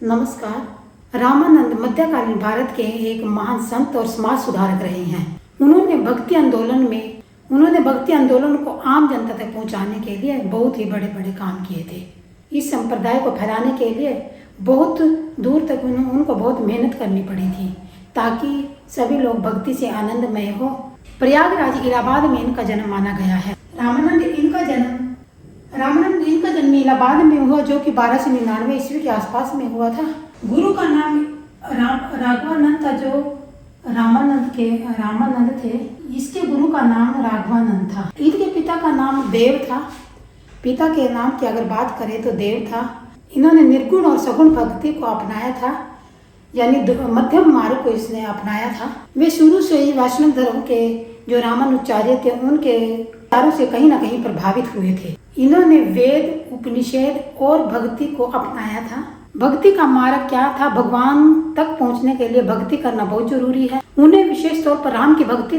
नमस्कार। रामानंद मध्यकालीन भारत के एक महान संत और समाज सुधारक रहे हैं। उन्होंने भक्ति आंदोलन को आम जनता तक पहुंचाने के लिए बहुत ही बड़े बड़े काम किए थे। इस संप्रदाय को फैलाने के लिए बहुत दूर तक उनको बहुत मेहनत करनी पड़ी थी ताकि सभी लोग भक्ति से आनंदमय हो। प्रयागराज इलाहाबाद में इनका जन्म माना गया है। रामानंद इनका जन्म इलाहाबाद में हुआ, जो कि 1299 ईस्वी के आसपास में हुआ था। गुरु का नाम राघवानंद था, जो रामानंद थे। इसके गुरु का नाम राघवानंद था। इनके पिता का नाम देव था। पिता के नाम की अगर बात करें तो देव था। इन्होंने निर्गुण और सगुण भक्ति को अपनाया था, यानी मध्यम मार्ग को इसने अपनाया था। वे शुरू से ही वैष्णव धर्म के जो रामानुजाचार्य थे उनके विचारों से कहीं न कहीं प्रभावित हुए थे। इन्होंने वेद, उपनिषद और भक्ति को अपनाया था। भक्ति का मार्ग क्या था? भगवान तक पहुंचने के लिए भक्ति करना बहुत जरूरी है। उन्हें विशेष तौर पर राम की भक्ति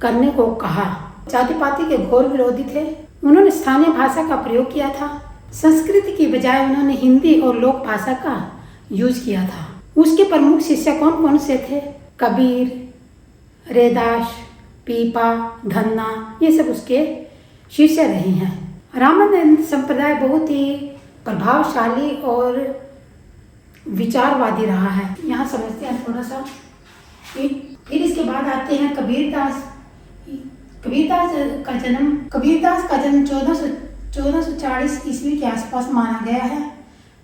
करने को कहा। जाति पाति के घोर विरोधी थे। उन्होंने स्थानीय भाषा का प्रयोग किया था। संस्कृत की बजाय उन्होंने हिंदी और लोक भाषा का यूज किया था। उसके प्रमुख शिष्य कौन कौन से थे? कबीर, रैदास, पीपा, धन्ना, ये सब उसके शिष्य रहे हैं। रामानंद संप्रदाय बहुत ही प्रभावशाली और विचारवादी रहा है। यहाँ समझते हैं थोड़ा सा। फिर इसके बाद आते हैं कबीरदास। कबीरदास का जन्म 1440 ईस्वी के आसपास माना गया है।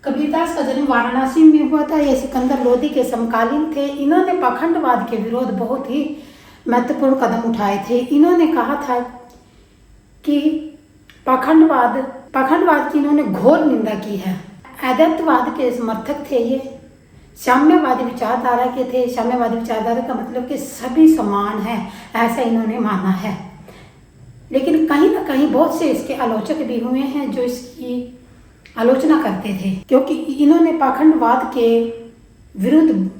कबीरदास का जन्म वाराणसी में हुआ था। ये सिकंदर लोदी के समकालीन थे। इन्होंने पाखंडवाद के विरोध बहुत ही महत्वपूर्ण कदम उठाए थे। इन्होंने कहा था कि पाखंडवाद की इन्होंने घोर निंदा की है। अद्वैतवाद के समर्थक थे ये। साम्यवादी विचारधारा के थे। साम्यवादी विचारधारा का मतलब कि सभी समान है, ऐसा इन्होंने माना है। लेकिन कहीं ना कहीं बहुत से इसके आलोचक भी हुए हैं जो इसकी आलोचना करते थे, क्योंकि इन्होंने पाखंडवाद के विरुद्ध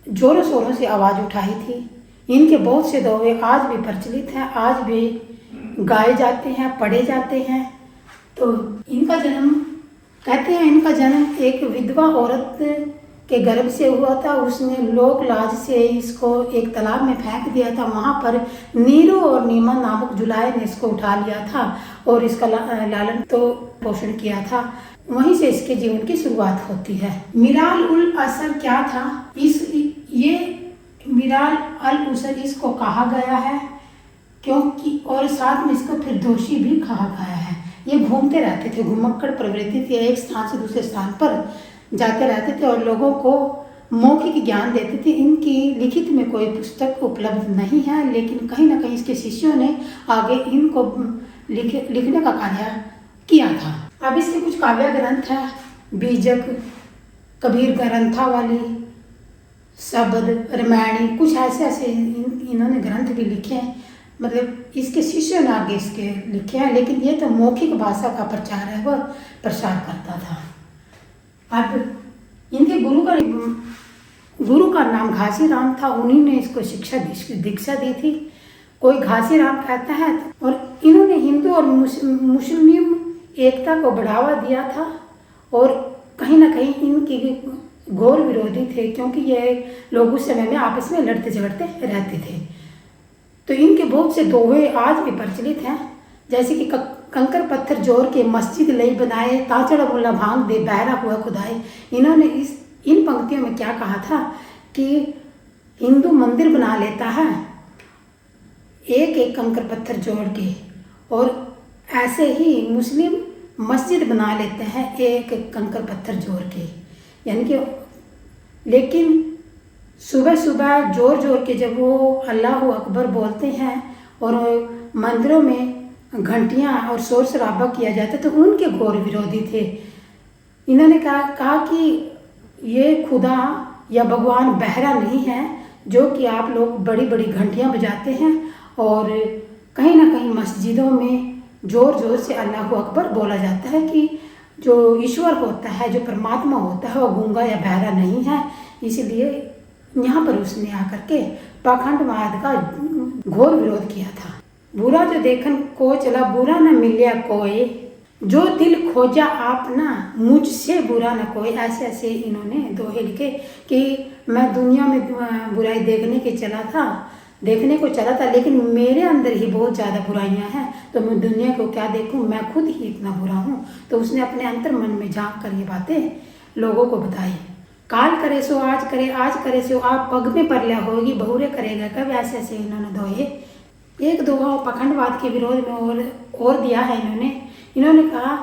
जोरों शोरों से आवाज उठाई थी। इनके बहुत से दोहे आज भी प्रचलित हैं, आज भी गाए जाते हैं, पढ़े जाते हैं। तो इनका जन्म एक विधवा औरत के गर्भ से हुआ था। उसने लोक लाज से इसको एक तालाब में फेंक दिया था। वहाँ पर नीरू और नीमन नामक जुलाहे ने इसको उठा लिया था और इसका लालन तो पोषण किया था। वहीं से इसके जीवन की शुरुआत होती है। मिराल उल असर क्या था? मिराल अल उसर इसको कहा गया है, क्योंकि और साथ में इसको फिर दोषी भी कहा गया है। ये घूमते रहते थे, घुमक्कड़ प्रवृत्ति थी, एक स्थान से दूसरे स्थान पर जाते रहते थे और लोगों को मौखिक ज्ञान देते थे। इनकी लिखित में कोई पुस्तक उपलब्ध नहीं है, लेकिन कहीं ना कहीं इसके शिष्यों ने आगे इनको लिखने का कार्य किया था। अब इसके कुछ काव्य ग्रंथ है। बीजक, कबीर ग्रंथावली, शब्द, रामायणी, कुछ ऐसे इन्होंने ग्रंथ भी लिखे हैं। मतलब इसके शिष्यों ने आगे इसके लिखे हैं, लेकिन ये तो मौखिक भाषा का प्रचार है, वह प्रसार करता था। अब इनके गुरु का नाम घासीराम था। उन्हीं ने इसको दीक्षा दी थी। कोई घासीराम कहता है। और इन्होंने हिंदू और मुस्लिम एकता को बढ़ावा दिया था और कहीं ना कहीं इनकी घोर विरोधी थे, क्योंकि ये लोग उस समय में आपस में लड़ते झगड़ते रहते थे। तो इनके बहुत से दोहे आज भी प्रचलित हैं, जैसे कि कंकर पत्थर जोड़ के मस्जिद लई बनाए, ताचड़ बोला भांग दे बहरा हुआ खुदाए। इन्होंने इन पंक्तियों में क्या कहा था कि हिंदू मंदिर बना लेता है एक एक कंकर पत्थर जोड़ के, और ऐसे ही मुस्लिम मस्जिद बना लेते हैं एक एक कंकर पत्थर जोड़ के। यानी कि लेकिन सुबह सुबह जोर के जब वो अल्लाह अकबर बोलते हैं और मंदिरों में घंटियां और शोर शराबा किया जाता तो उनके घोर विरोधी थे। इन्होंने कहा कि ये खुदा या भगवान बहरा नहीं है, जो कि आप लोग बड़ी बड़ी घंटियां बजाते हैं और कहीं ना कहीं मस्जिदों में जोर से अल्लाह अकबर बोला जाता है कि जो ईश्वर होता है, जो परमात्मा होता है, वो गूंगा या बहरा नहीं है। इसलिए यहाँ पर उसने आकर के पाखंडवाद का घोर विरोध किया था। बुरा जो देखन को चला, बुरा न मिलिया कोई, जो दिल खोजा आप ना मुझसे बुरा न कोई, ऐसे ऐसे इन्होंने दोहे लिखे कि मैं दुनिया में बुराई देखने को चला था, लेकिन मेरे अंदर ही बहुत ज़्यादा बुराइयां हैं, तो मैं दुनिया को क्या देखूं, मैं खुद ही इतना बुरा हूं। तो उसने अपने अंतर मन में झांक कर ये बातें लोगों को बताई। काल करे सो आज करे, आज करे सो आप पग में पर लिया होगी, बहुरे करेगा कब, ऐसे ऐसे इन्होंने दोहे। एक दोहा पाखंडवाद के विरोध में और दिया है इन्होंने कहा,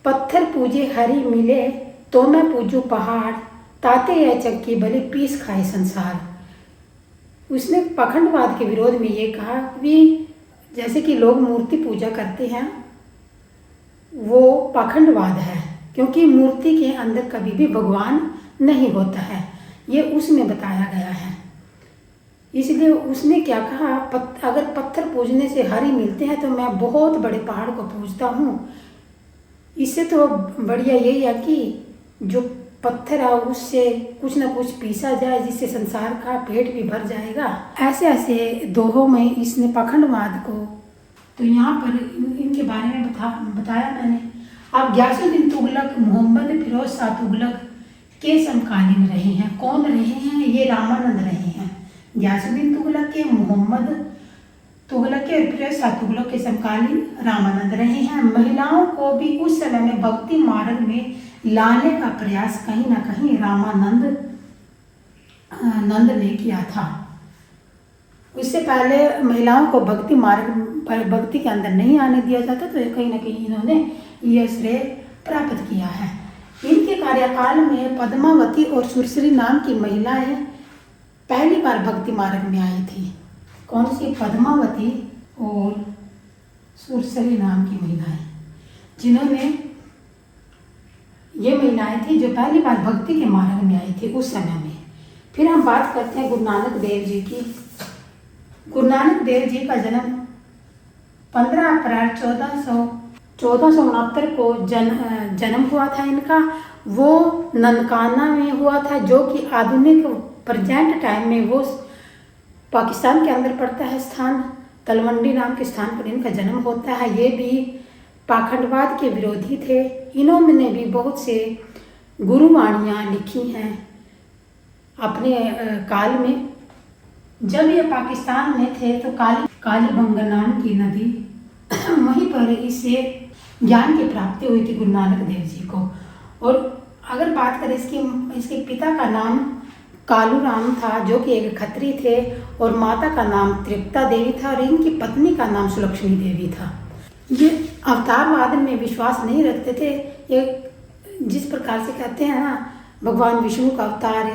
पत्थर पूजे हरि मिले तो मैं पूजू पहाड़, ताते या चक्की भले पीस खाए संसार। उसने पाखंडवाद के विरोध में ये कहा कि जैसे कि लोग मूर्ति पूजा करते हैं, वो पाखंडवाद है, क्योंकि मूर्ति के अंदर कभी भी भगवान नहीं होता है, ये उसमें बताया गया है। इसलिए उसने क्या कहा, अगर पत्थर पूजने से हरि मिलते हैं तो मैं बहुत बड़े पहाड़ को पूजता हूँ। इससे तो बढ़िया यही है कि जो पत्थर है उससे कुछ ना कुछ पीसा जाए, जिससे संसार का पेट भी भर जाएगा। ऐसे ऐसे दोहों में इसने पाखंडवाद को, तो यहाँ पर इनके बारे में बताया मैंने। अब गयासुद्दीन तुगलक मोहम्मद फिरोज शाह तुगलक के समकालीन रहे हैं। कौन रहे हैं? ये रामानंद रहे हैं। गयासुद्दीन तुगलक के, मोहम्मद तुगलक के और फिरोज शाह तुगलक के समकालीन रामानंद रहे हैं। महिलाओं को भी उस समय में भक्ति मार्ग में लाने का प्रयास कहीं ना कहीं रामानंद ने किया था। उससे पहले महिलाओं को भक्ति मार्ग पर, भक्ति के अंदर नहीं आने दिया जाता, तो कहीं ना कहीं इन्होंने यह श्रेय प्राप्त किया है। इनके कार्यकाल में पद्मावती और सुरसरी नाम की महिलाएं पहली बार भक्ति मार्ग में आई थी। कौन सी? पद्मावती और सुरसरी नाम की महिलाएं, जिन्होंने, ये महिलाएं थी जो पहली बार भक्ति के मार्ग में आई थी उस समय में। फिर हम बात करते हैं गुरु नानक देव जी की। गुरु नानक देव जी का जन्म 15 अप्रैल 1469 को जन्म हुआ था इनका। वो ननकाना में हुआ था, जो कि आधुनिक प्रेजेंट टाइम में वो पाकिस्तान के अंदर पड़ता है स्थान। तलवंडी नाम के स्थान पर इनका जन्म होता है। ये भी पाखंडवाद के विरोधी थे। इन्होंने भी बहुत से गुरुवाणियाँ लिखी हैं अपने काल में। जब ये पाकिस्तान में थे तो कालीबंगा नाम की नदी, वहीं पर इससे ज्ञान की प्राप्ति हुई थी गुरु नानक देव जी को। और अगर बात करें इसके पिता का नाम कालू राम था, जो कि एक खत्री थे, और माता का नाम तृप्ता देवी था, और इनकी पत्नी का नाम सुलक्ष्मी देवी था। ये अवतारवाद में विश्वास नहीं रखते थे। ये जिस प्रकार से कहते हैं ना, भगवान विष्णु का अवतार,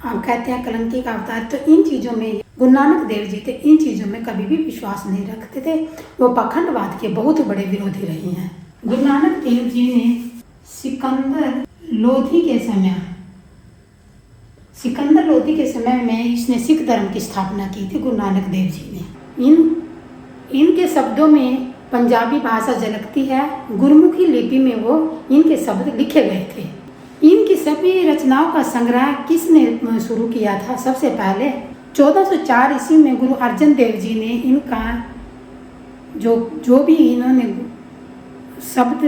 आप कहते हैं कलंकी का अवतार, तो इन चीज़ों में गुरु नानक देव जी थे, इन चीज़ों में कभी भी विश्वास नहीं रखते थे। वो पाखंडवाद के बहुत बड़े विरोधी रहे हैं। गुरु नानक देव जी ने सिकंदर लोधी के समय में इसने सिख धर्म की स्थापना की थी गुरु नानक देव जी ने। इनके शब्दों में पंजाबी भाषा झलकती है। गुरमुखी लिपि में वो इनके शब्द लिखे गए थे। इनकी सभी रचनाओं का संग्रह किसने शुरू किया था? सबसे पहले 1404 ईस्वी में गुरु अर्जन देव जी ने इनका जो भी इन्होंने शब्द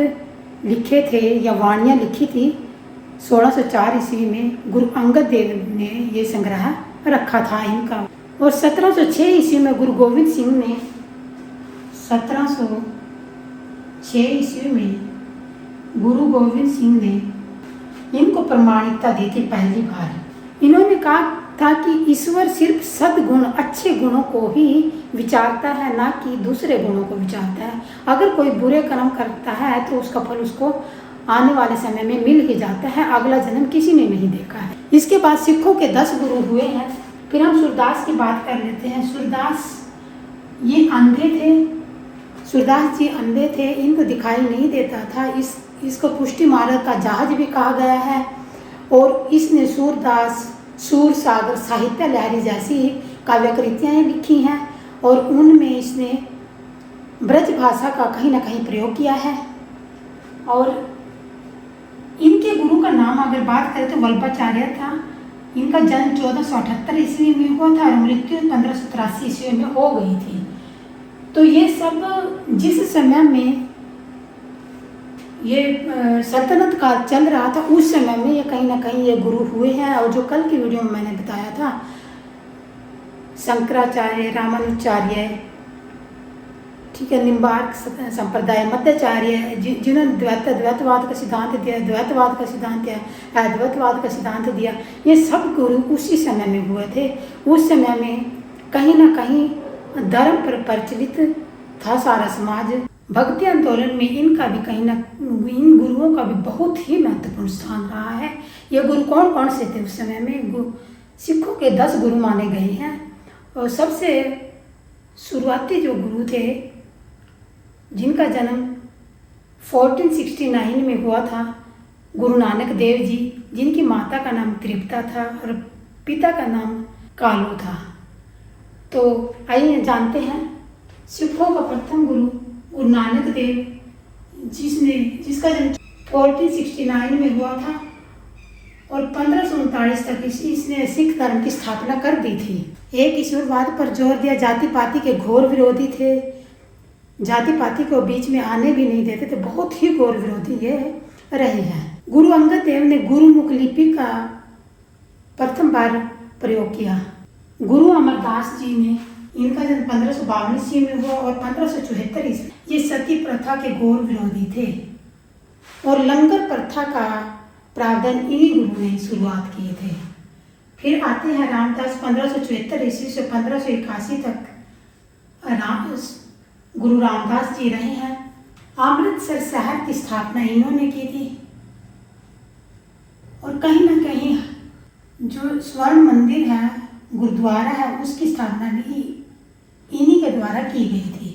लिखे थे या वाणियाँ लिखी थी, 1604 ईस्वी में गुरु अंगद देव ने ये संग्रह रखा था इनका। और 1706 ईस्वी में गुरु गोविंद सिंह ने 1706 ईस्वी में गुरु गोविंद सिंह ने इनको प्रमाणिकता दी थी पहली बार। इन्होंने कहा था कि ईश्वर सिर्फ सद्गुण, अच्छे गुणों को ही विचारता है, ना कि दूसरे गुणों को विचारता है। अगर कोई बुरे कर्म करता है तो उसका फल उसको आने वाले समय में मिल ही जाता है। अगला जन्म किसी ने नहीं देखा है। इसके बाद सिखों के 10 गुरु हुए हैं। फिर हम सूरदास की बात कर लेते हैं। सूरदास ये अंधे थे। सूरदास जी अंधे थे, इनको दिखाई नहीं देता था। इसको पुष्टि मार्ग का जहाज भी कहा गया है। और इसने सूरदास, सूर सागर, साहित्य लहरी जैसी काव्यकृतियाँ लिखी हैं, और उनमें इसने ब्रज भाषा का कहीं ना कहीं प्रयोग किया है। और इनके गुरु का नाम अगर बात करें तो वल्लभाचार्य था। इनका जन्म 1478 ईस्वी में हुआ था और मृत्यु 1583 ईस्वी में हो गई थी। तो ये सब जिस समय में ये सल्तनत काल चल रहा था उस समय में ये कहीं ना कहीं ये गुरु हुए हैं। और जो कल की वीडियो में मैंने बताया था, शंकराचार्य, रामानुजाचार्य, ठीक है, निम्बार्क संप्रदाय, मध्वाचार्य, जिन्होंने द्वैतवाद का सिद्धांत दिया, द्वैतवाद का सिद्धांत दिया, अद्वैतवाद का सिद्धांत दिया, ये सब गुरु उसी समय में हुए थे। उस समय में कहीं ना कहीं धर्म पर प्रचलित था सारा समाज। भक्ति आंदोलन में इनका भी इन गुरुओं का भी बहुत ही महत्वपूर्ण स्थान रहा है। ये गुरु कौन कौन से थे उस समय में? सिखों के 10 गुरु माने गए हैं। और सबसे शुरुआती जो गुरु थे जिनका जन्म 1469 में हुआ था, गुरु नानक देव जी, जिनकी माता का नाम तृप्ता था और पिता का नाम कालू था। तो आइए जानते हैं सिखों का प्रथम गुरु गुरु नानक देव, जिसका जन्म 1469 में हुआ था और 1539 तक इसने सिख धर्म की स्थापना कर दी थी। एक ईश्वरवाद पर जोर दिया, जाति पाति के घोर विरोधी थे, जाति पाति को बीच में आने भी नहीं देते थे, बहुत ही घोर विरोधी ये रहे हैं। गुरु अंगद देव ने गुरुमुख लिपि का प्रथम बार प्रयोग किया। गुरु अमरदास जी ने, इनका जन्म 1552 ईस्वी में हुआ और 1574 ईस्वी। ये सती प्रथा के घोर विरोधी थे और लंगर प्रथा का प्रावधान इन्हीं गुरु ने शुरुआत किए थे। फिर आते हैं रामदास, 1574 ईस्वी से 1581 तक गुरु रामदास जी रहे हैं। अमृतसर शहर की स्थापना इन्होंने की थी और कहीं ना कहीं जो स्वर्ण मंदिर है, गुरुद्वारा है, उसकी स्थापना भी इन्हीं के द्वारा की गई थी।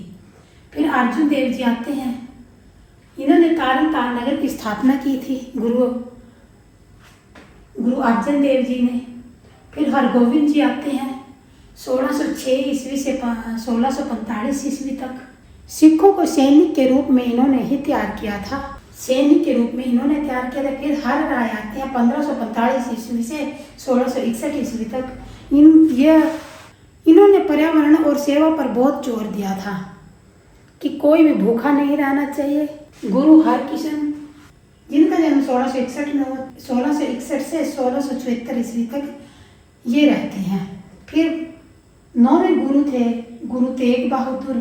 फिर अर्जुन देव जी आते हैं, इन्होंने तारण नगर की स्थापना की थी गुरु अर्जन देव जी ने। फिर हरगोविंद जी आते हैं 1606 ईस्वी से 1645 ईस्वी तक। सिखों को सैनिक के रूप में इन्होंने ही तैयार किया था, सैनिक के रूप में इन्होंने तैयार किया था। फिर हर राय आते हैं 1545 ईस्वी से 1661 ईस्वी तक। इन्होंने पर्यावरण और सेवा पर बहुत जोर दिया था कि कोई भी भूखा नहीं रहना चाहिए। गुरु हरकिशन, जिनका जन्म 1661 में हुआ, 1661 से 1674 ईस्वी तक ये रहते हैं। फिर 9वें गुरु थे गुरु तेग बहादुर,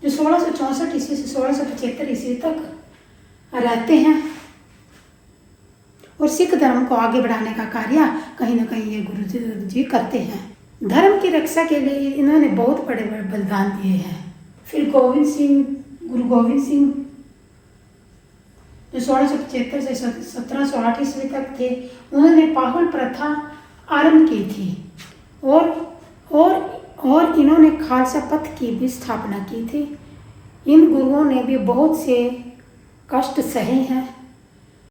जो 1664 ईस्वी से 1675 ईस्वी तक रहते हैं और सिख धर्म को आगे बढ़ाने का कार्य कहीं ना कहीं ये गुरु जी करते हैं। धर्म की रक्षा के लिए इन्होंने बहुत बड़े बड़े बलिदान दिए हैं। फिर गुरु गोविंद सिंह, जो 1675 से 1708 ईस्वी तक थे, उन्होंने पाहुल प्रथा आरंभ की थी और इन्होंने खालसा पंथ की भी स्थापना की थी। इन गुरुओं ने भी बहुत से कष्ट सहे हैं